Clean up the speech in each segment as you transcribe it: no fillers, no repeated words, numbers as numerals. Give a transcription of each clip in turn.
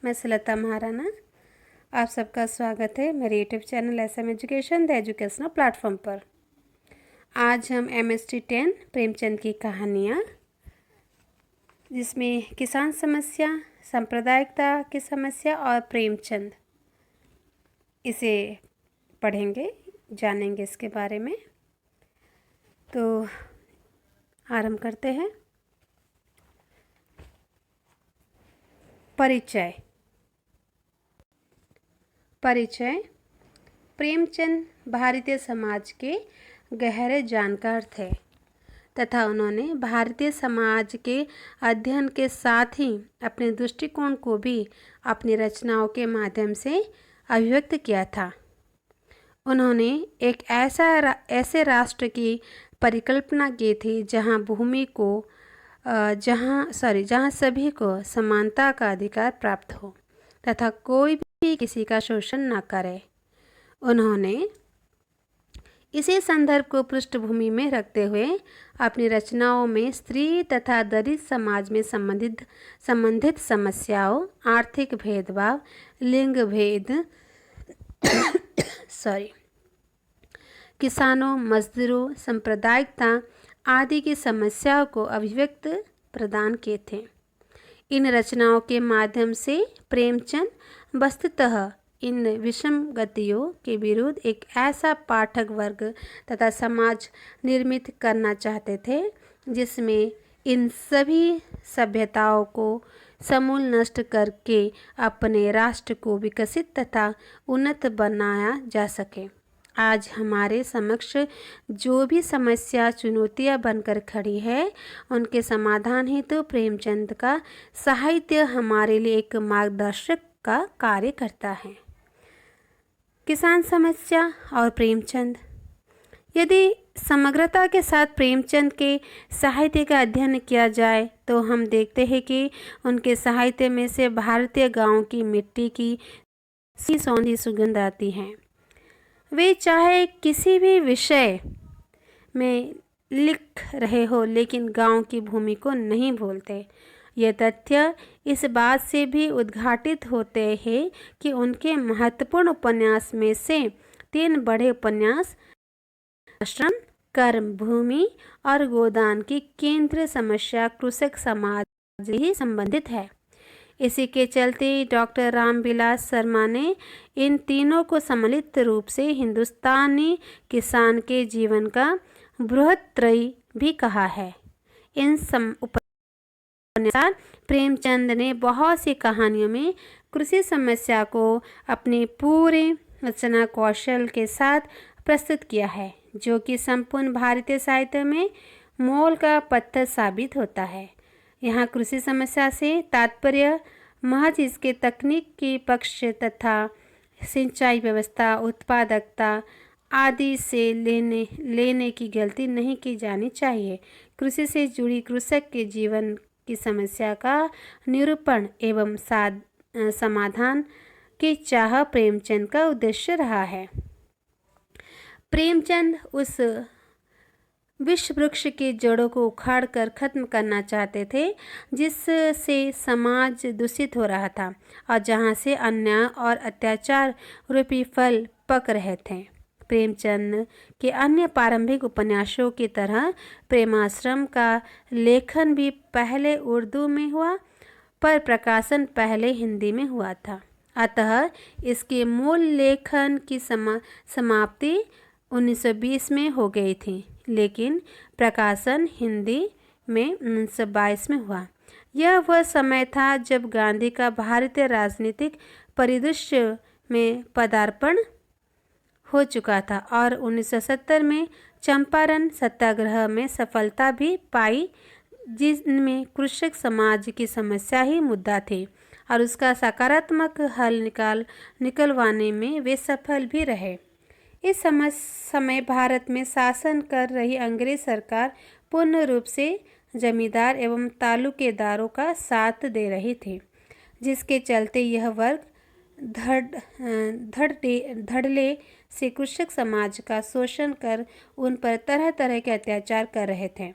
मैं सुलता महाराणा। आप सबका स्वागत है मेरे YouTube channel SM education the educational platform पर। आज हम MST 10 प्रेमचंद की कहानियाँ, जिसमें किसान समस्या, सांप्रदायिकता की समस्या और प्रेमचंद, इसे पढ़ेंगे, जानेंगे इसके बारे में। तो आरंभ करते हैं। परिचय। प्रेमचंद भारतीय समाज के गहरे जानकार थे तथा उन्होंने भारतीय समाज के अध्ययन के साथ ही अपने दृष्टिकोण को भी अपनी रचनाओं के माध्यम से अभिव्यक्त किया था। उन्होंने एक ऐसे राष्ट्र की परिकल्पना की थी जहां भूमि को जहां सभी को समानता का अधिकार प्राप्त हो तथा कोई भी किसी का शोषण न करे। उन्होंने इसी संदर्भ को पृष्ठभूमि में रखते हुए अपनी रचनाओं में स्त्री तथा दलित समाज में संबंधित समस्याओं, आर्थिक भेदभाव, लिंग भेद किसानों, मजदूरों, सांप्रदायिकता आदि की समस्याओं को अभिव्यक्त प्रदान किए थे। इन रचनाओं के माध्यम से प्रेमचंद वस्तुतः इन विषमगतियों के विरुद्ध एक ऐसा पाठक वर्ग तथा समाज निर्मित करना चाहते थे जिसमें इन सभी सभ्यताओं को समूल नष्ट करके अपने राष्ट्र को विकसित तथा उन्नत बनाया जा सके। आज हमारे समक्ष जो भी समस्या, चुनौतियां बनकर खड़ी है, उनके समाधान हेतु प्रेमचंद का साहित्य हमारे लिए एक मार्गदर्शक का कार्य करता है। किसान समस्या और प्रेमचंद। यदि समग्रता के साथ प्रेमचंद के साहित्य का अध्ययन किया जाए तो हम देखते हैं कि उनके साहित्य में से भारतीय गांव की मिट्टी की सौंधी सुगंध आती है। वे चाहे किसी भी विषय में लिख रहे हो, लेकिन गांव की भूमि को नहीं भूलते। यह तथ्य इस बात से भी उद्घाटित होते हैं कि उनके महत्वपूर्ण उपन्यास में से 3 बड़े उपन्यास आश्रम, कर्म भूमि और गोदान की केंद्रीय समस्या कृषक समाज से ही संबंधित है। इसी के चलते डॉक्टर रामविलास शर्मा ने इन तीनों को सम्मिलित रूप से हिंदुस्तानी किसान के जीवन का बृहत्त्रयी भी कहा है। इन उपन्यास प्रेमचंद ने बहुत सी कहानियों में कृषि समस्या को अपने पूरे रचना कौशल के साथ प्रस्तुत किया है, जो कि संपूर्ण भारतीय साहित्य में मोल का पत्थर साबित होता है। यहाँ कृषि समस्या से तात्पर्य महज इसके तकनीकी पक्ष तथा सिंचाई व्यवस्था, उत्पादकता आदि से लेने की गलती नहीं की जानी चाहिए। कृषि से जुड़ी कृषक के जीवन की समस्या का निरूपण एवं समाधान की चाह प्रेमचंद का उद्देश्य रहा है। प्रेमचंद उस विश्व वृक्ष की जड़ों को उखाड़ कर खत्म करना चाहते थे जिससे समाज दूषित हो रहा था और जहां से अन्याय और अत्याचार रूपी फल पक रहे थे। प्रेमचंद के अन्य प्रारंभिक उपन्यासों की तरह प्रेमाश्रम का लेखन भी पहले उर्दू में हुआ, पर प्रकाशन पहले हिंदी में हुआ था। अतः इसके मूल लेखन की समाप्ति 1920 में हो गई थी, लेकिन प्रकाशन हिंदी में 1922 में हुआ। यह वह समय था जब गांधी का भारतीय राजनीतिक परिदृश्य में पदार्पण हो चुका था और 1970 में चंपारण सत्याग्रह में सफलता भी पाई, जिसमें कृषक समाज की समस्या ही मुद्दा थी और उसका सकारात्मक हल निकलवाने में वे सफल भी रहे। इस समय भारत में शासन कर रही अंग्रेज सरकार पूर्ण रूप से जमींदार एवं तालुकेदारों का साथ दे रही थी, जिसके चलते यह वर्ग धड़ल्ले से कृषक समाज का शोषण कर उन पर तरह तरह के अत्याचार कर रहे थे।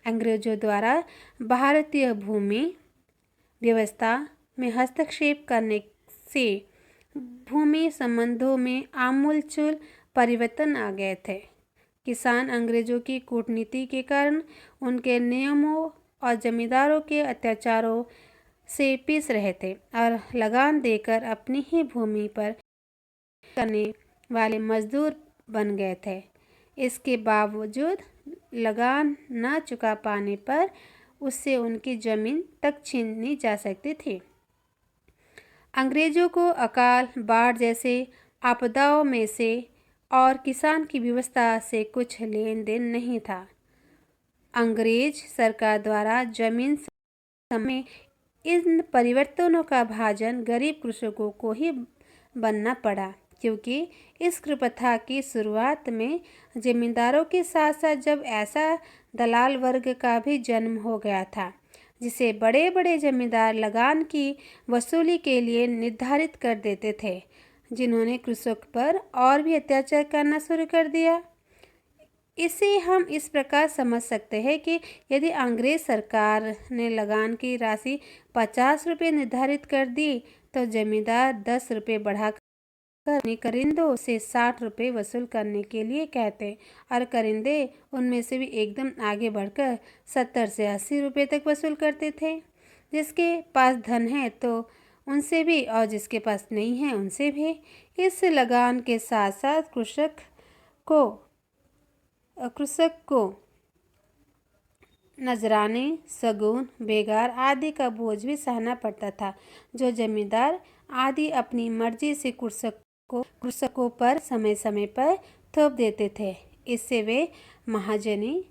अंग्रेजों द्वारा भारतीय भूमि व्यवस्था में हस्तक्षेप करने से भूमि संबंधों में आमूलचूल परिवर्तन आ गए थे। किसान अंग्रेजों की कूटनीति के कारण उनके नियमों और जमींदारों के अत्याचारों से पिस रहे थे और लगान देकर अपनी ही भूमि पर करने वाले मजदूर बन गए थे। इसके बावजूद लगान न चुका पाने पर उससे उनकी जमीन तक छीनी जा सकती थी। अंग्रेजों को अकाल, बाढ़ जैसे आपदाओं में से और किसान की व्यवस्था से कुछ लेन देन नहीं था। अंग्रेज सरकार द्वारा जमीन में इन परिवर्तनों का भाजन गरीब कृषकों को ही बनना पड़ा, क्योंकि इस प्रथा की शुरुआत में जमींदारों के साथ साथ जब ऐसा दलाल वर्ग का भी जन्म हो गया था जिसे बड़े बड़े जमींदार लगान की वसूली के लिए निर्धारित कर देते थे, जिन्होंने कृषक पर और भी अत्याचार करना शुरू कर दिया। इसे हम इस प्रकार समझ सकते हैं कि यदि अंग्रेज सरकार ने लगान की राशि 50 रुपये निर्धारित कर दी तो जमींदार 10 रुपये बढ़ाकर करिंदों से 60 रुपये वसूल करने के लिए कहते और करिंदे उनमें से भी एकदम आगे बढ़कर 70 से 80 रुपये तक वसूल करते थे। जिसके पास धन है तो उनसे भी और जिसके पास नहीं है उनसे भी। इस लगान के साथ साथ कृषक को नजराने, सगुन, बेगार आदि का बोझ भी सहना पड़ता था, जो जमींदार आदि अपनी मर्जी से कृषकों पर समय समय पर थोप देते थे। इससे वे महाजनी,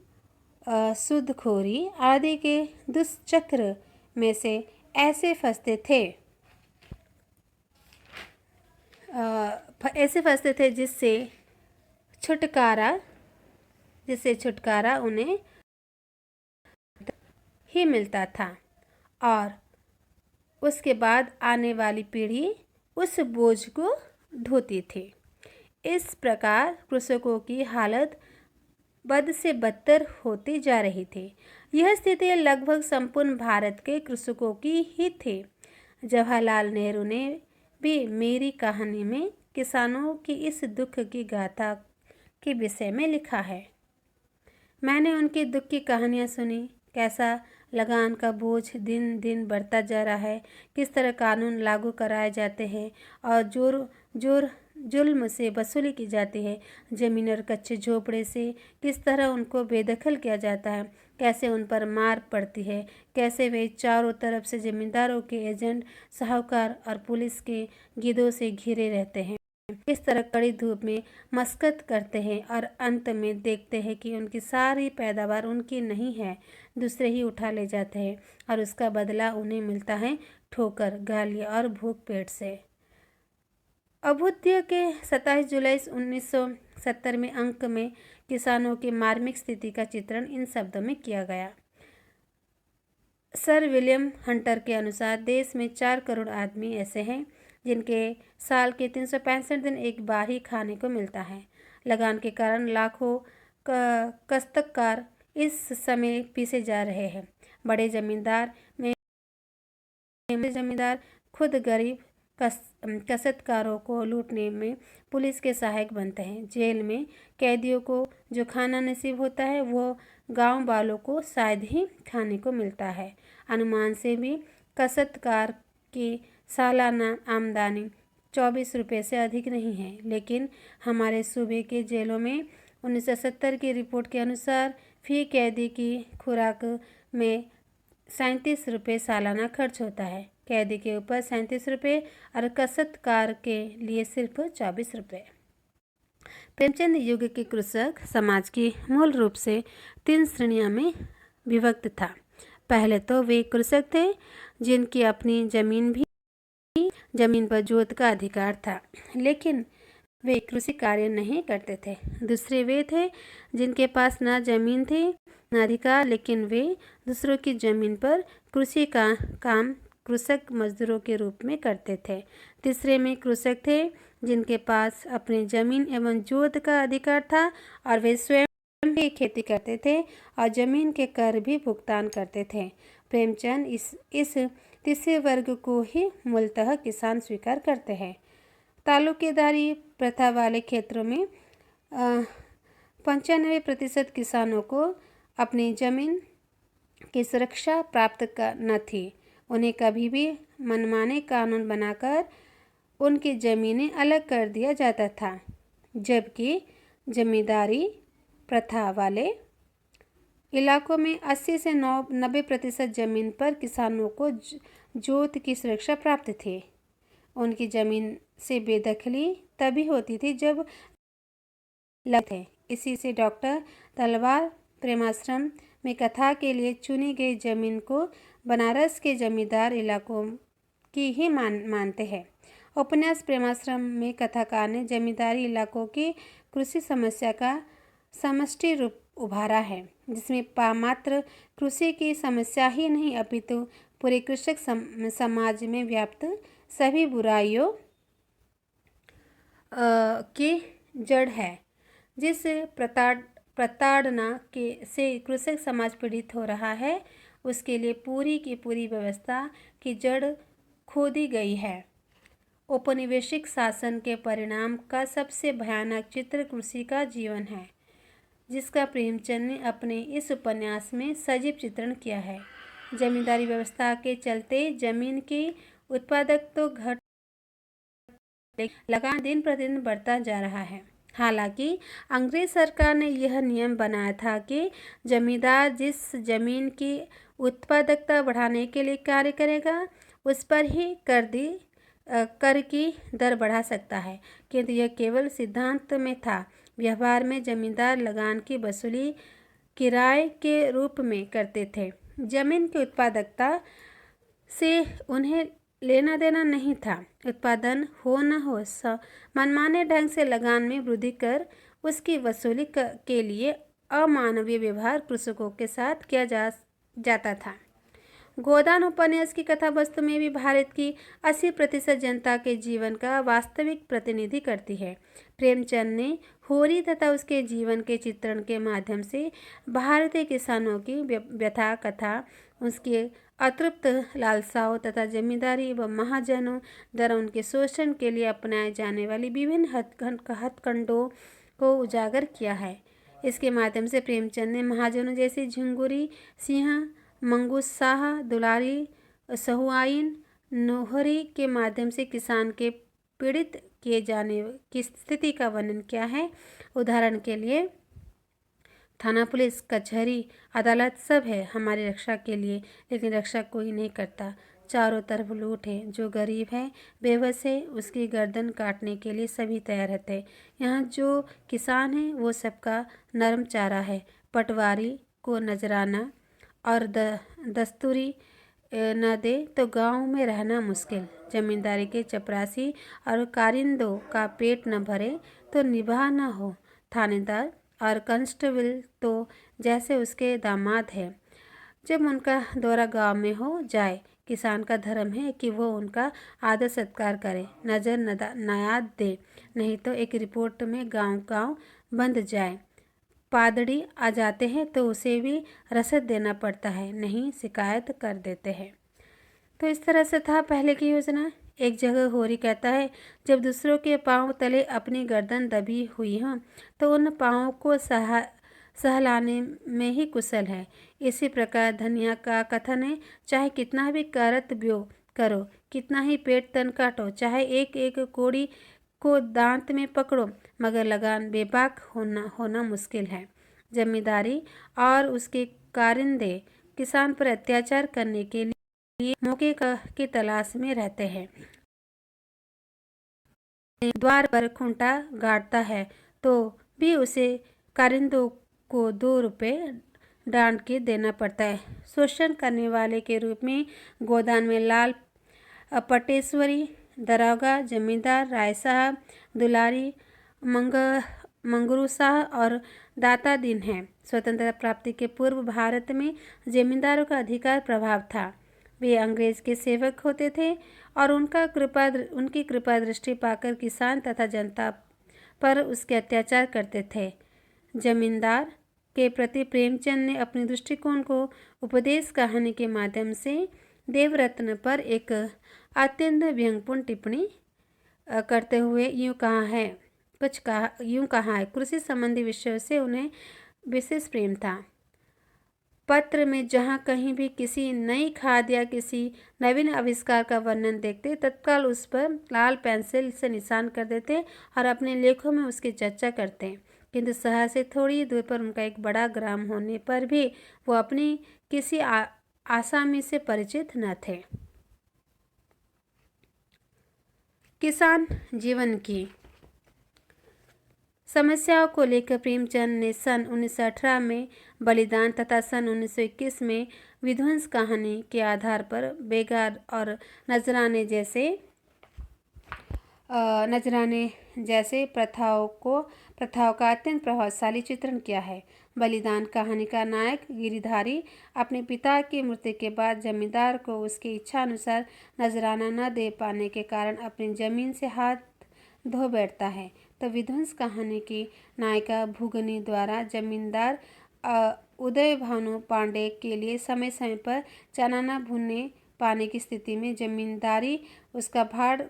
सूदखोरी आदि के दुष्चक्र में से ऐसे फंसते थे जिससे छुटकारा उन्हें ही मिलता था और उसके बाद आने वाली पीढ़ी उस बोझ को ढोती थी। इस प्रकार कृषकों की हालत बद से बदतर होती जा रही थी। यह स्थिति लगभग संपूर्ण भारत के कृषकों की ही थी। जवाहरलाल नेहरू ने भी मेरी कहानी में किसानों की इस दुख की गाथा के विषय में लिखा है। मैंने उनके दुख की कहानियाँ सुनी, कैसा लगान का बोझ दिन दिन बढ़ता जा रहा है, किस तरह कानून लागू कराए जाते हैं और जुल्म से वसूली की जाती है, ज़मीन और कच्चे झोपड़े से किस तरह उनको बेदखल किया जाता है, कैसे उन पर मार पड़ती है, कैसे वे चारों तरफ से जमींदारों के एजेंट, साहूकार और पुलिस के गिद्धों से घिरे रहते हैं, किस तरह कड़ी धूप में मशक्कत करते हैं और अंत में देखते हैं कि उनकी सारी पैदावार उनकी नहीं है, दूसरे ही उठा ले जाते हैं और उसका बदला उन्हें मिलता है ठोकर, गालियाँ और भूख पेट से। अभ्युदय के 27 जुलाई 1970 में अंक में किसानों की मार्मिक स्थिति का चित्रण इन शब्दों में किया गया। सर विलियम हंटर के अनुसार देश में 4 करोड़ आदमी ऐसे हैं जिनके साल के 365 दिन एक बार ही खाने को मिलता है। लगान के कारण लाखों काश्तकार इस समय पीसे जा रहे हैं। बड़े जमींदार खुद गरीब काश्तकारों को लूटने में पुलिस के सहायक बनते हैं। जेल में कैदियों को जो खाना नसीब होता है वो गांव वालों को शायद ही खाने को मिलता है। अनुमान से भी काश्तकार की सालाना आमदनी 24 रुपये से अधिक नहीं है, लेकिन हमारे सूबे के जेलों में 1970 की रिपोर्ट के अनुसार फी कैदी की खुराक में 37 रुपये सालाना खर्च होता है। कैदी के ऊपर 37 रुपये और काश्तकार के लिए सिर्फ 24 रुपये। प्रेमचंद युग के कृषक समाज की मूल रूप से 3 श्रेणियों में विभक्त था। पहले तो वे कृषक थे जिनकी अपनी जमीन पर जोत का अधिकार था, लेकिन वे कृषि कार्य नहीं करते थे। दूसरे वे थे जिनके पास ना जमीन थी ना अधिकार, लेकिन वे दूसरों की जमीन पर कृषि का काम कृषक मजदूरों के रूप में करते थे। तीसरे में कृषक थे जिनके पास अपनी जमीन एवं जोत का अधिकार था और वे स्वयं भी खेती करते थे और जमीन के कर भी भुगतान करते थे। प्रेमचंद इस तीसरे वर्ग को ही मूलतः किसान स्वीकार करते हैं। तालुकेदारी प्रथा वाले क्षेत्रों में 95% किसानों को अपनी जमीन की सुरक्षा प्राप्त न थी। उन्हें कभी भी मनमाने कानून बनाकर उनकी ज़मीनें अलग कर दिया जाता था, जबकि जमींदारी प्रथा वाले इलाकों में 80 से 90% ज़मीन पर किसानों को जोत की सुरक्षा प्राप्त थी। उनकी ज़मीन से बेदखली तभी होती थी जब थे। इसी से डॉक्टर तलवार प्रेमाश्रम में कथा के लिए चुनी गई जमीन को बनारस के जमींदार इलाकों की ही मानते हैं। उपन्यास प्रेमाश्रम में कथाकार ने जमींदारी इलाकों की कृषि समस्या का समष्टि रूप उभारा है, जिसमें मात्र कृषि की समस्या ही नहीं अपितु पूरे कृषक समाज में व्याप्त सभी बुराइयों की जड़ है। जिस प्रताड़ना से कृषक समाज पीड़ित हो रहा है, उसके लिए पूरी की पूरी व्यवस्था की जड़ खोदी गई है। औपनिवेशिक शासन के परिणाम का सबसे भयानक चित्र कृषि का जीवन है, जिसका प्रेमचंद ने अपने इस उपन्यास में सजीव चित्रण किया है। जमींदारी व्यवस्था के चलते जमीन की उत्पादक तो घट लगान दिन प्रतिदिन बढ़ता जा रहा है। हालांकि अंग्रेज सरकार ने यह नियम बनाया था कि जमींदार जिस जमीन की उत्पादकता बढ़ाने के लिए कार्य करेगा, उस पर ही कर की दर बढ़ा सकता है, किंतु यह केवल सिद्धांत में था। व्यवहार में जमींदार लगान की वसूली किराए के रूप में करते थे। जमीन की उत्पादकता से उन्हें लेना देना नहीं था। उत्पादन हो न हो, मनमाने ढंग से लगान में वृद्धि कर उसकी वसूली के लिए अमानवीय व्यवहार कृषकों के साथ किया जाता था। गोदान उपन्यास की कथा वस्तु में भी भारत की 80% जनता के जीवन का वास्तविक प्रतिनिधि करती है। प्रेमचंद ने होरी तथा उसके जीवन के चित्रण के माध्यम से भारतीय किसानों की व्यथा कथा, उसके अतृप्त लालसाओं तथा जमींदारी व महाजनों द्वारा उनके शोषण के लिए अपनाए जाने वाली विभिन्न हथकंडों को उजागर किया है। इसके माध्यम से प्रेमचंद ने महाजनों जैसे झिंगुरी सिंह, मंगूस शाह, दुलारी, सहुआइन, नोहरी के माध्यम से किसान के पीड़ित किए जाने की स्थिति का वर्णन किया है। उदाहरण के लिए थाना, पुलिस, कचहरी, अदालत सब है हमारी रक्षा के लिए, लेकिन रक्षा कोई नहीं करता। चारों तरफ लूट है। जो गरीब है, बेबस है, उसकी गर्दन काटने के लिए सभी तैयार रहते हैं। यहाँ जो किसान है वो सबका नरम चारा है। पटवारी को नजराना और दस्तूरी न दे तो गांव में रहना मुश्किल। जमींदारी के चपरासी और कारिंदों का पेट न भरे तो निवाह न हो। थानेदार और कांस्टेबल तो जैसे उसके दामाद है। जब उनका दौरा गांव में हो जाए, किसान का धर्म है कि वो उनका आदर सत्कार करे, नजर नायाद दे, नहीं तो एक रिपोर्ट में गांव बंद जाए। पादड़ी आ जाते हैं तो उसे भी रसद देना पड़ता है, नहीं शिकायत कर देते हैं। तो इस तरह से था पहले की योजना। एक जगह होरी कहता है, जब दूसरों के पांव तले अपनी गर्दन दबी हुई हो तो उन पांवों को सहलाने में ही कुशल है। इसी प्रकार धनिया का कथन है, चाहे कितना भी करत ब्यो करो, कितना ही पेट तन काटो, चाहे एक एक कोड़ी को दांत में पकड़ो, मगर लगान बेबाक होना मुश्किल है। जमींदारी और उसके कारिंदे किसान पर अत्याचार करने के लिए मौके की तलाश में रहते हैं। द्वार पर खूंटा गाड़ता है तो भी उसे कारिंदों को 2 रुपये डांट के देना पड़ता है। शोषण करने वाले के रूप में गोदान में लाल पटेश्वरी, दरोगा, जमींदार, राय साहब, दुलारी, मंगरू शाह और दाता दिन हैं। स्वतंत्रता प्राप्ति के पूर्व भारत में जमींदारों का अधिकार प्रभाव था। वे अंग्रेज के सेवक होते थे और उनकी कृपा दृष्टि पाकर किसान तथा जनता पर उसके अत्याचार करते थे। जमींदार के प्रति प्रेमचंद ने अपने दृष्टिकोण को उपदेश कहानी के माध्यम से देवरत्न पर एक अत्यंत व्यंगपूर्ण टिप्पणी करते हुए यूँ कहा है, कृषि संबंधी विषयों से उन्हें विशेष प्रेम था। पत्र में जहाँ कहीं भी किसी नई खाद या किसी नवीन आविष्कार का वर्णन देखते, तत्काल उस पर लाल पेंसिल से निशान कर देते और अपने लेखों में उसकी चर्चा करते। किंतु शहर से थोड़ी दूर पर उनका एक बड़ा ग्राम होने पर भी वो अपनी किसी आसामी से परिचित न थे। किसान जीवन की समस्याओं को लेकर प्रेमचंद ने सन 1918 में बलिदान तथा सन 1921 में विध्वंस कहानी के आधार पर बेगार और नजराने जैसे प्रथाओं का अत्यंत प्रभावशाली चित्रण किया है। बलिदान कहानी का नायक गिरिधारी अपने पिता की मृत्यु के बाद जमींदार को उसकी इच्छा अनुसार नजराना न दे पाने के कारण अपनी जमीन से हाथ धो बैठता है। तो विध्वंस कहानी की नायिका भुगनी द्वारा जमींदार उदय भानु पांडे के लिए समय समय पर चना न भूनने पाने की स्थिति में जमींदारी उसका भाड़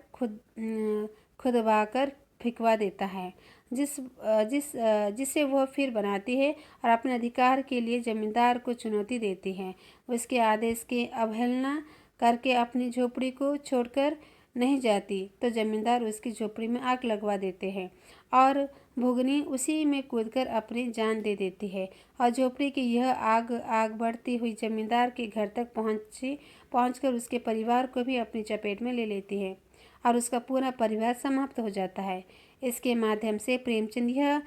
खुदवाकर फिकवा देता है, जिसे वह फिर बनाती है और अपने अधिकार के लिए जमींदार को चुनौती देती है। उसके आदेश की अवहेलना करके अपनी झोपड़ी को छोड़कर नहीं जाती तो जमींदार उसकी झोपड़ी में आग लगवा देते हैं और भुगनी उसी में कूदकर अपनी जान दे देती है और झोपड़ी की यह आग बढ़ती हुई जमींदार के घर तक पहुंचकर उसके परिवार को भी अपनी चपेट में ले लेती है और उसका पूरा परिवार समाप्त हो जाता है। इसके माध्यम से प्रेमचंद यह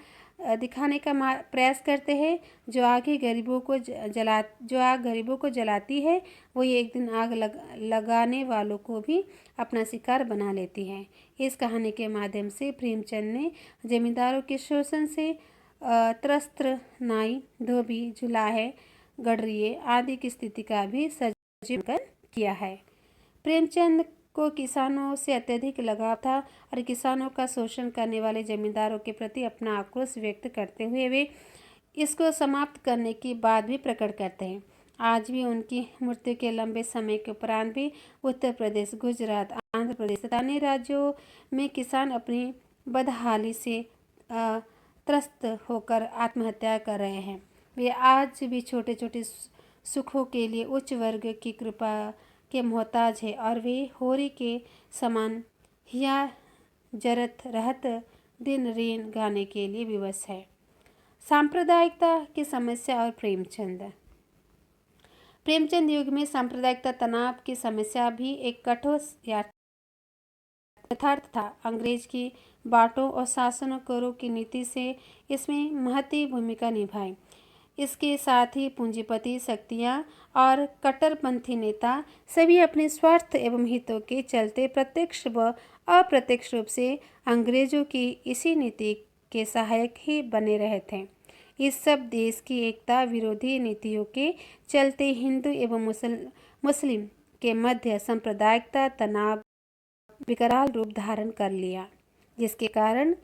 दिखाने का प्रयास करते हैं जो आग गरीबों को जलाती है वही एक दिन आग लगाने वालों को भी अपना शिकार बना लेती है। इस कहानी के माध्यम से प्रेमचंद ने जमींदारों के शोषण से त्रस्त नाई, धोबी, जुलाहे, गडरिये आदि की स्थिति का भी सजीवन किया है। प्रेमचंद को किसानों से अत्यधिक लगाव था और किसानों का शोषण करने वाले जमींदारों के प्रति अपना आक्रोश व्यक्त करते हुए वे इसको समाप्त करने की बात भी प्रकट करते हैं। आज भी उनकी मृत्यु के लंबे समय के उपरांत भी उत्तर प्रदेश, गुजरात, आंध्र प्रदेश तथा अन्य राज्यों में किसान अपनी बदहाली से त्रस्त होकर आत्महत्या कर रहे हैं। वे आज भी छोटे छोटे सुखों के लिए उच्च वर्ग की कृपा के मोहताज है और वे होरी के समान हिया जरत रहत दिन रीन गाने के लिए विवश है। सांप्रदायिकता की समस्या और प्रेमचंद युग में सांप्रदायिकता तनाव की समस्या भी एक कठोर यथार्थ था। अंग्रेज की बांटों और शासन करों की नीति से इसमें महती भूमिका निभाई। इसके साथ ही पूंजीपति शक्तियाँ और कट्टरपंथी नेता सभी अपने स्वार्थ एवं हितों के चलते प्रत्यक्ष व अप्रत्यक्ष रूप से अंग्रेजों की इसी नीति के सहायक ही बने रहे थे। इस सब देश की एकता विरोधी नीतियों के चलते हिंदू एवं मुस्लिम के मध्य सांप्रदायिकता तनाव विकराल रूप धारण कर लिया, जिसके कारण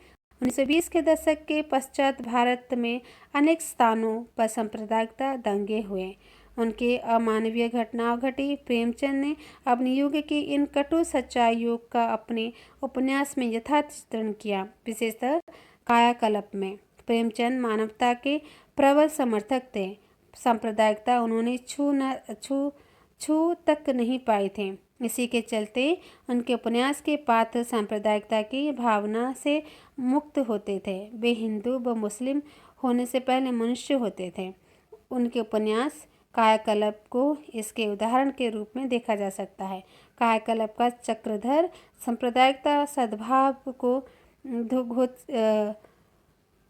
1920 के दशक के पश्चात भारत में अनेक स्थानों पर सांप्रदायिकता दंगे हुए। उनके अमानवीय घटनाओं घटी। प्रेमचंद ने अपने युग की इन कटु सच्चाइयों का अपने उपन्यास में यथार्थ चित्रण किया। विशेषतः कायाकल्प में प्रेमचंद मानवता के प्रबल समर्थक थे। सांप्रदायिकता उन्होंने छू तक नहीं पाए थे। इसी के चलते उनके उपन्यास के पात्र सांप्रदायिकता की भावना से मुक्त होते थे। वे हिंदू व मुस्लिम होने से पहले मनुष्य होते थे। उनके उपन्यास कायाकल्प को इसके उदाहरण के रूप में देखा जा सकता है। कायाकल्प का चक्रधर सांप्रदायिकता सद्भाव को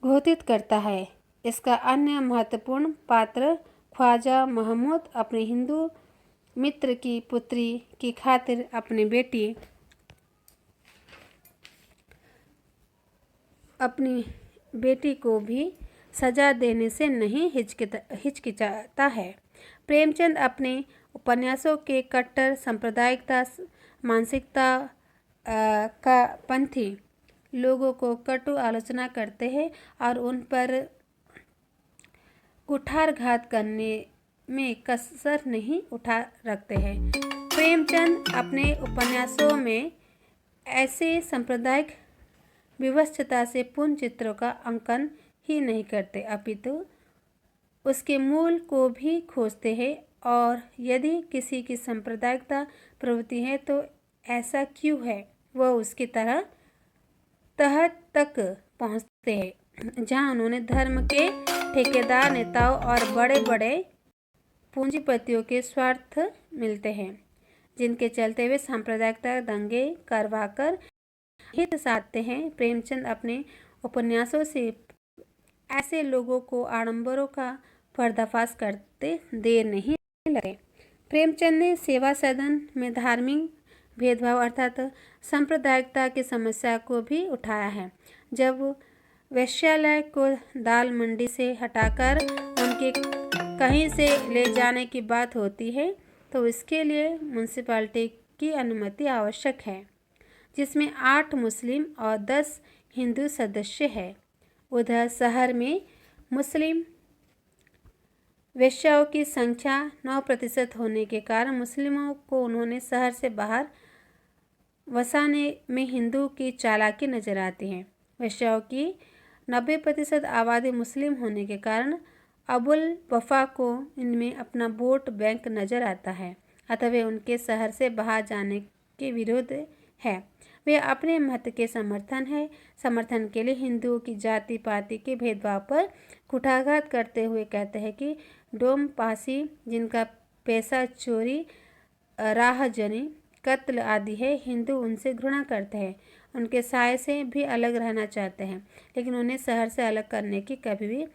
घोषित करता है। इसका अन्य महत्वपूर्ण पात्र ख्वाजा महमूद अपने हिंदू मित्र की पुत्री की खातिर अपनी बेटी को भी सजा देने से नहीं हिचकिचाता है। प्रेमचंद अपने उपन्यासों के कट्टर सांप्रदायिकता मानसिकता का पंथी लोगों को कटु आलोचना करते हैं और उन पर कुठारघात करने में कसर नहीं रखते हैं। प्रेमचंद अपने उपन्यासों में ऐसे सांप्रदायिक विवक्षता से पूर्ण चित्रों का अंकन ही नहीं करते, अपितु उसके मूल को भी खोजते हैं और यदि किसी की सांप्रदायिकता प्रवृत्ति है तो ऐसा क्यों है, वह उसकी तह तक पहुँचते हैं जहाँ उन्होंने धर्म के ठेकेदार नेताओं और बड़े बड़े पूंजीपतियों के स्वार्थ मिलते हैं, जिनके चलते वे सांप्रदायिकता दंगे करवाकर हित साधते हैं। प्रेमचंद अपने उपन्यासों से ऐसे लोगों को आडंबरों का पर्दाफाश करते देर नहीं लगे। प्रेमचंद ने सेवा सदन में धार्मिक भेदभाव अर्थात सांप्रदायिकता की समस्या को भी उठाया है। जब वेश्यालय को दाल मंडी से हटाकर उनके कहीं से ले जाने की बात होती है तो इसके लिए म्यूनसिपालिटी की अनुमति आवश्यक है, जिसमें 8 मुस्लिम और 10 हिंदू सदस्य हैं। उधर शहर में मुस्लिम वेश्याओं की संख्या 9% होने के कारण मुस्लिमों को उन्होंने शहर से बाहर वसाने में हिंदू की चालाकी नजर आती है। वेश्याओं की 90% आबादी मुस्लिम होने के कारण अबुल वफा को इनमें अपना वोट बैंक नजर आता है, अतः वे उनके शहर से बाहर जाने के विरोध है। वे अपने मत के समर्थन के लिए हिंदुओं की जाति पाति के भेदभाव पर कुठाघात करते हुए कहते हैं कि डोम पासी, जिनका पैसा चोरी, राहजनी, कत्ल आदि है, हिंदू उनसे घृणा करते हैं, उनके साय से भी अलग रहना चाहते हैं, लेकिन उन्हें शहर से अलग करने की कभी भी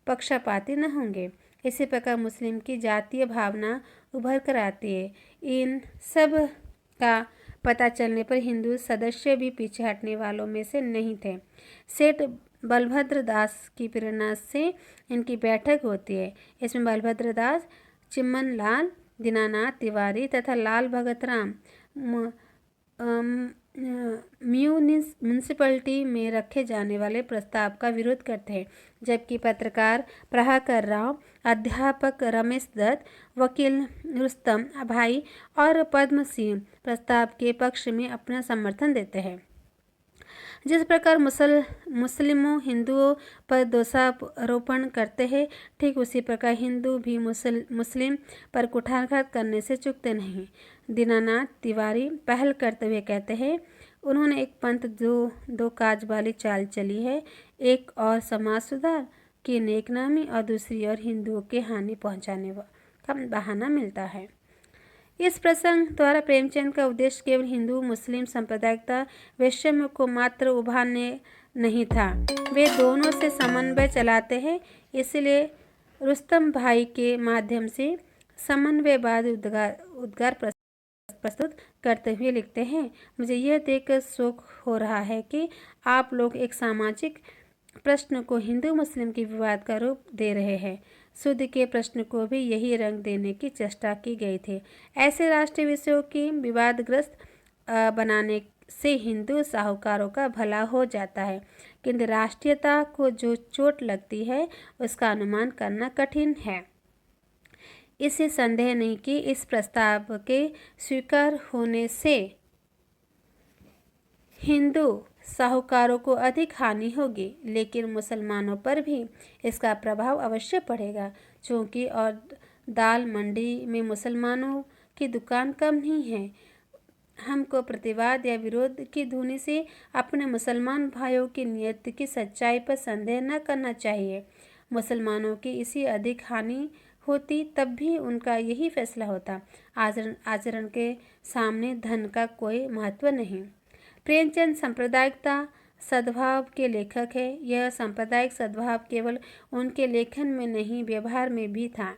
पक्षपाती न होंगे। इसी प्रकार मुस्लिम की जातीय भावना उभर कर आती है। इन सब का पता चलने पर हिंदू सदस्य भी पीछे हटने वालों में से नहीं थे। सेठ बलभद्र दास की प्रेरणा से इनकी बैठक होती है। इसमें बलभद्र दास, चिम्मन लाल, दीनानाथ तिवारी तथा लाल भगत राम म्यूनिसिपैलिटी में रखे जाने वाले प्रस्ताव का विरोध करते हैं, जबकि पत्रकार प्रभाकर राव, अध्यापक रमेश दत्त, वकील रुस्तम भाई और पद्म सिंह प्रस्ताव के पक्ष में अपना समर्थन देते हैं। जिस प्रकार मुस्लिमों हिंदुओं पर दोषारोपण करते हैं, ठीक उसी प्रकार हिंदू भी मुस्लिम पर कुठारघात करने से चूकते नहीं। दीनानाथ तिवारी पहल करते हुए कहते हैं, उन्होंने एक पंथ दो काज वाली चाल चली है, एक और समाज सुधार की नेकनामी और दूसरी ओर हिंदुओं के हानि पहुंचाने का बहाना मिलता है। इस प्रसंग द्वारा प्रेमचंद का उद्देश्य केवल हिंदू मुस्लिम सांप्रदायिकता वैषम्य को मात्र उभारने नहीं था, वे दोनों से समन्वय चलाते हैं। इसलिए रुस्तम भाई के माध्यम से समन्वयवादी उद्गार प्रस्तुत करते हुए लिखते हैं, मुझे यह देखकर शोक हो रहा है कि आप लोग एक सामाजिक प्रश्न को हिंदू मुस्लिम के विवाद का रूप दे रहे हैं। शुद्ध के प्रश्न को भी यही रंग देने की चेष्टा की गई थी। ऐसे राष्ट्रीय विषयों की विवादग्रस्त बनाने से हिंदू साहूकारों का भला हो जाता है, किंतु राष्ट्रीयता को जो चोट लगती है उसका अनुमान करना कठिन है। इससे संदेह नहीं कि इस प्रस्ताव के स्वीकार होने से हिंदू साहूकारों को अधिक हानि होगी, लेकिन मुसलमानों पर भी इसका प्रभाव अवश्य पड़ेगा, क्योंकि और दाल मंडी में मुसलमानों की दुकान कम नहीं है। हमको प्रतिवाद या विरोध की धुनी से अपने मुसलमान भाइयों की नीयत की सच्चाई पर संदेह न करना चाहिए। मुसलमानों की इसी अधिक हानि होती तब भी उनका यही फैसला होता, आचरण के सामने धन का कोई महत्व नहीं। प्रेमचंद सांप्रदायिकता सद्भाव के लेखक है। यह सांप्रदायिक सद्भाव केवल उनके लेखन में नहीं, व्यवहार में भी था,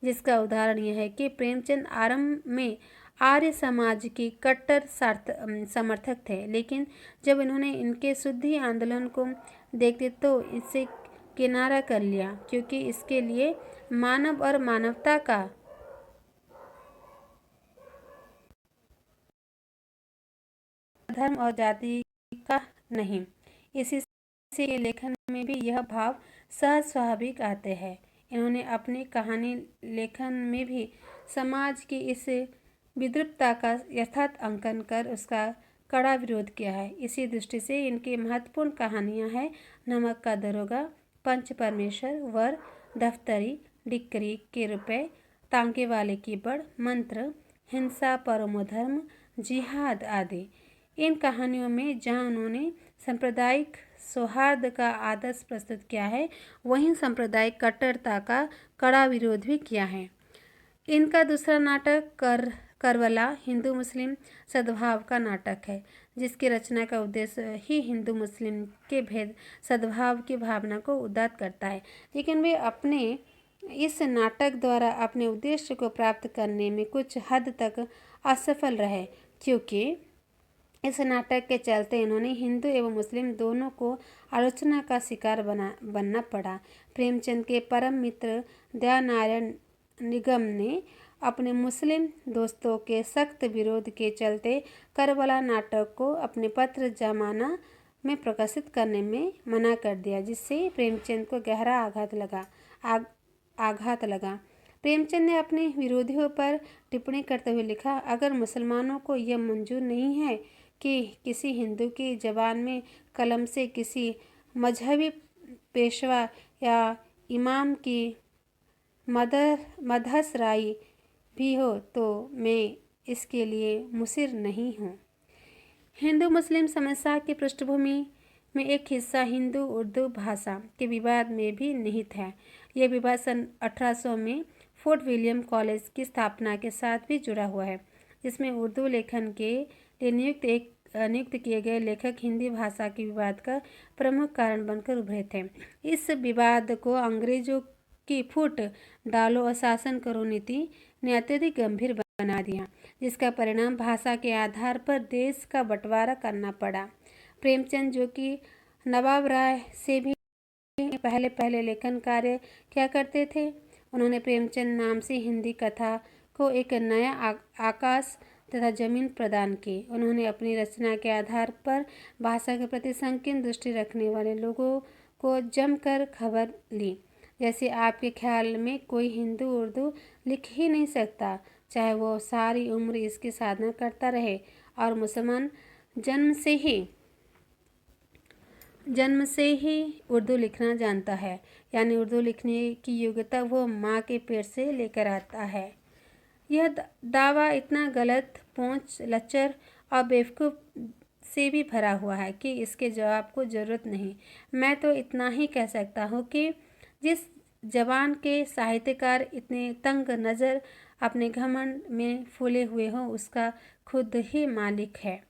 जिसका उदाहरण यह है कि प्रेमचंद आरंभ में आर्य समाज की कट्टर समर्थक थे, लेकिन जब इन्होंने इनके शुद्धि आंदोलन को देखते तो इससे किनारा कर लिया, क्योंकि इसके लिए मानव और मानवता का धर्म और जाति का नहीं। इसी के लेखन में भी यह भाव सहज स्वाभाविक आते हैं। इन्होंने अपनी कहानी लेखन में भी समाज की इस विद्रूपता का यथार्थ अंकन कर उसका कड़ा विरोध किया है। इसी दृष्टि से इनकी महत्वपूर्ण कहानियाँ हैं नमक का दरोगा, पंच परमेश्वर, वर, दफ्तरी, डिक्री के रुपए, तांके वाले की बड़, मंत्र, हिंसा, परमो धर्म, जिहाद आदि। इन कहानियों में जहाँ उन्होंने सांप्रदायिक सौहार्द का आदर्श प्रस्तुत किया है, वहीं सांप्रदायिक कट्टरता का कड़ा विरोध भी किया है। इनका दूसरा नाटक करबला हिंदू मुस्लिम सद्भाव का नाटक है, जिसकी रचना का उद्देश्य ही हिंदू मुस्लिम के भेद सद्भाव की भावना को उदात्त करता है। लेकिन वे अपने इस नाटक द्वारा अपने उद्देश्य को प्राप्त करने में कुछ हद तक असफल रहे, क्योंकि इस नाटक के चलते इन्होंने हिंदू एवं मुस्लिम दोनों को आलोचना का शिकार बनना पड़ा। प्रेमचंद के परम मित्र दयानारायण निगम ने अपने मुस्लिम दोस्तों के सख्त विरोध के चलते करबला नाटक को अपने पत्र जमाना में प्रकाशित करने में मना कर दिया, जिससे प्रेमचंद को गहरा आघात लगा। प्रेमचंद ने अपने विरोधियों पर टिप्पणी करते हुए लिखा, अगर मुसलमानों को यह मंजूर नहीं है कि किसी हिंदू की ज़बान में कलम से किसी मजहबी पेशवा या इमाम की मदहसराई भी हो, तो मैं इसके लिए मुसिर नहीं हूँ। हिंदू मुस्लिम समस्या की पृष्ठभूमि में एक हिस्सा हिंदू उर्दू भाषा के विवाद में भी निहित है। यह विवाद सन 1800 में फोर्ट विलियम कॉलेज की स्थापना के साथ भी जुड़ा हुआ है, जिसमें उर्दू लेखन के लिए नियुक्त किए गए लेखक हिंदी भाषा के विवाद का प्रमुख कारण बनकर उभरे थे। इस विवाद को अंग्रेजों की फूट डालो और शासन करो नीति ने अत्यधिक गंभीर बना दिया, जिसका परिणाम भाषा के आधार पर देश का बंटवारा करना पड़ा। प्रेमचंद, जो कि नवाब राय से भी पहले लेखन कार्य किया करते थे, उन्होंने प्रेमचंद नाम से हिंदी कथा को एक नया आकाश तथा जमीन प्रदान की। उन्होंने अपनी रचना के आधार पर भाषा के प्रति संकीर्ण दृष्टि रखने वाले लोगों को जमकर खबर ली। जैसे आपके ख्याल में कोई हिंदू उर्दू लिख ही नहीं सकता, चाहे वो सारी उम्र इसकी साधना करता रहे, और मुसलमान जन्म से ही उर्दू लिखना जानता है, यानी उर्दू लिखने की योग्यता वो माँ के पेट से लेकर आता है। यह दावा इतना गलत, पोंच, लच्चर और बेवकूफ़ से भी भरा हुआ है कि इसके जवाब को ज़रूरत नहीं। मैं तो इतना ही कह सकता हूँ कि जिस जवान के साहित्यकार इतने तंग नज़र अपने घमंड में फूले हुए हों, उसका खुद ही मालिक है।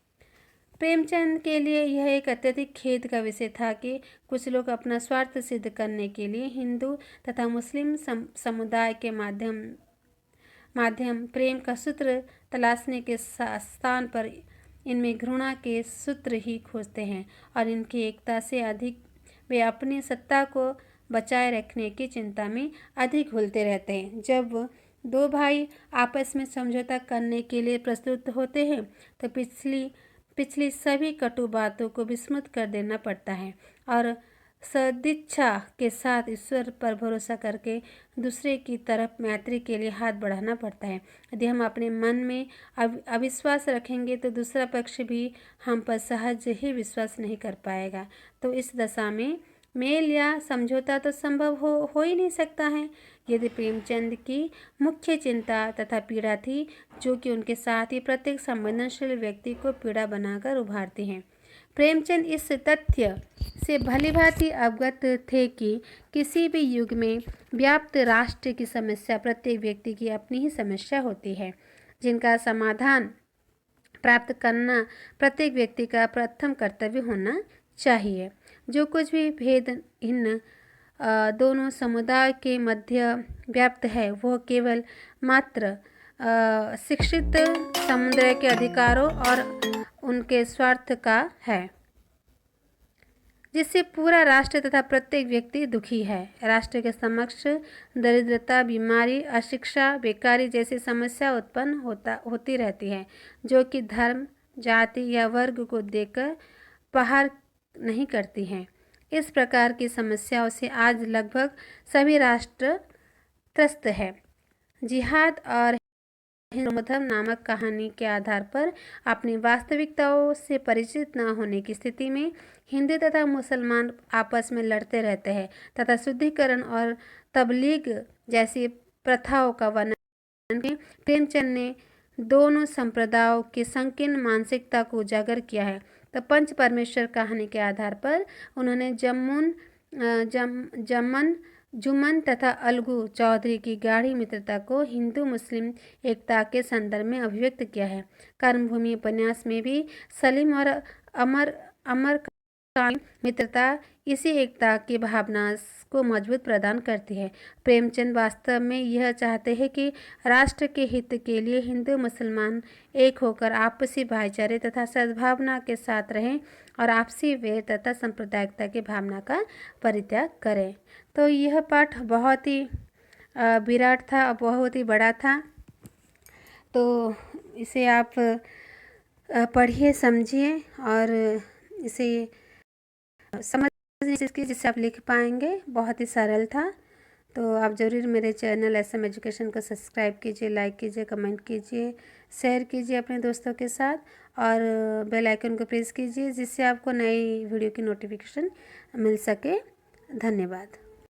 प्रेमचंद के लिए यह एक अत्यधिक खेद का विषय था कि कुछ लोग अपना स्वार्थ सिद्ध करने के लिए हिंदू तथा मुस्लिम समुदाय के माध्यम प्रेम का सूत्र तलाशने के स्थान पर इनमें घृणा के सूत्र ही खोजते हैं, और इनकी एकता से अधिक वे अपनी सत्ता को बचाए रखने की चिंता में अधिक घुलते रहते हैं। जब दो भाई आपस में समझौता करने के लिए प्रस्तुत होते हैं, तो पिछली सभी कटु बातों को विस्मृत कर देना पड़ता है और सदिच्छा के साथ ईश्वर पर भरोसा करके दूसरे की तरफ मैत्री के लिए हाथ बढ़ाना पड़ता है। यदि हम अपने मन में अविश्वास रखेंगे, तो दूसरा पक्ष भी हम पर सहज ही विश्वास नहीं कर पाएगा। तो इस दशा में मेल या समझौता तो संभव हो ही नहीं सकता है। यदि प्रेमचंद की मुख्य चिंता तथा पीड़ा थी, जो कि उनके साथ ही प्रत्येक संवेदनशील व्यक्ति को पीड़ा बनाकर उभारती है। प्रेमचंद इस तथ्य से भलीभांति अवगत थे कि किसी भी युग में व्याप्त राष्ट्र की समस्या प्रत्येक व्यक्ति की अपनी ही समस्या होती है, जिनका समाधान प्राप्त करना प्रत्येक व्यक्ति का प्रथम कर्तव्य होना चाहिए। जो कुछ भी भेद इन दोनों समुदाय के मध्य व्याप्त है, वह केवल मात्र शिक्षित समुदाय के अधिकारों और उनके स्वार्थ का है, जिससे पूरा राष्ट्र तथा प्रत्येक व्यक्ति दुखी है। राष्ट्र के समक्ष दरिद्रता, बीमारी, अशिक्षा, बेकारी जैसी समस्या उत्पन्न होती रहती है, जो कि धर्म, जाति या वर्ग को देखकर पहाड़ नहीं करती हैं। इस प्रकार की समस्याओं से आज लगभग सभी राष्ट्र त्रस्त है। जिहाद और हिंदुधर्म नामक कहानी के आधार पर अपनी वास्तविकताओं से परिचित न होने की स्थिति में हिंदू तथा मुसलमान आपस में लड़ते रहते हैं तथा शुद्धिकरण और तबलीग जैसी प्रथाओं का वर्णन किया। प्रेमचंद ने दोनों संप्रदायों की संकीर्ण मानसिकता को उजागर किया है। तो पंच परमेश्वर कहानी के आधार पर उन्होंने जुम्मन तथा अलगू चौधरी की गाढ़ी मित्रता को हिंदू मुस्लिम एकता के संदर्भ में अभिव्यक्त किया है। कर्मभूमि उपन्यास में भी सलीम और अमर का मित्रता इसी एकता की भावना को मजबूत प्रदान करती है। प्रेमचंद वास्तव में यह चाहते हैं कि राष्ट्र के हित के लिए हिंदू मुसलमान एक होकर आपसी भाईचारे तथा सद्भावना के साथ रहें और आपसी वैर तथा सांप्रदायिकता की भावना का परित्याग करें। तो यह पाठ बहुत ही विराट था, बहुत ही बड़ा था। तो इसे आप पढ़िए, समझिए और इसे समझिए जिससे आप लिख पाएंगे। बहुत ही सरल था। तो आप ज़रूर मेरे चैनल SM एजुकेशन को सब्सक्राइब कीजिए, लाइक कीजिए, कमेंट कीजिए, शेयर कीजिए अपने दोस्तों के साथ और बेल आइकन को प्रेस कीजिए जिससे आपको नई वीडियो की नोटिफिकेशन मिल सके। धन्यवाद।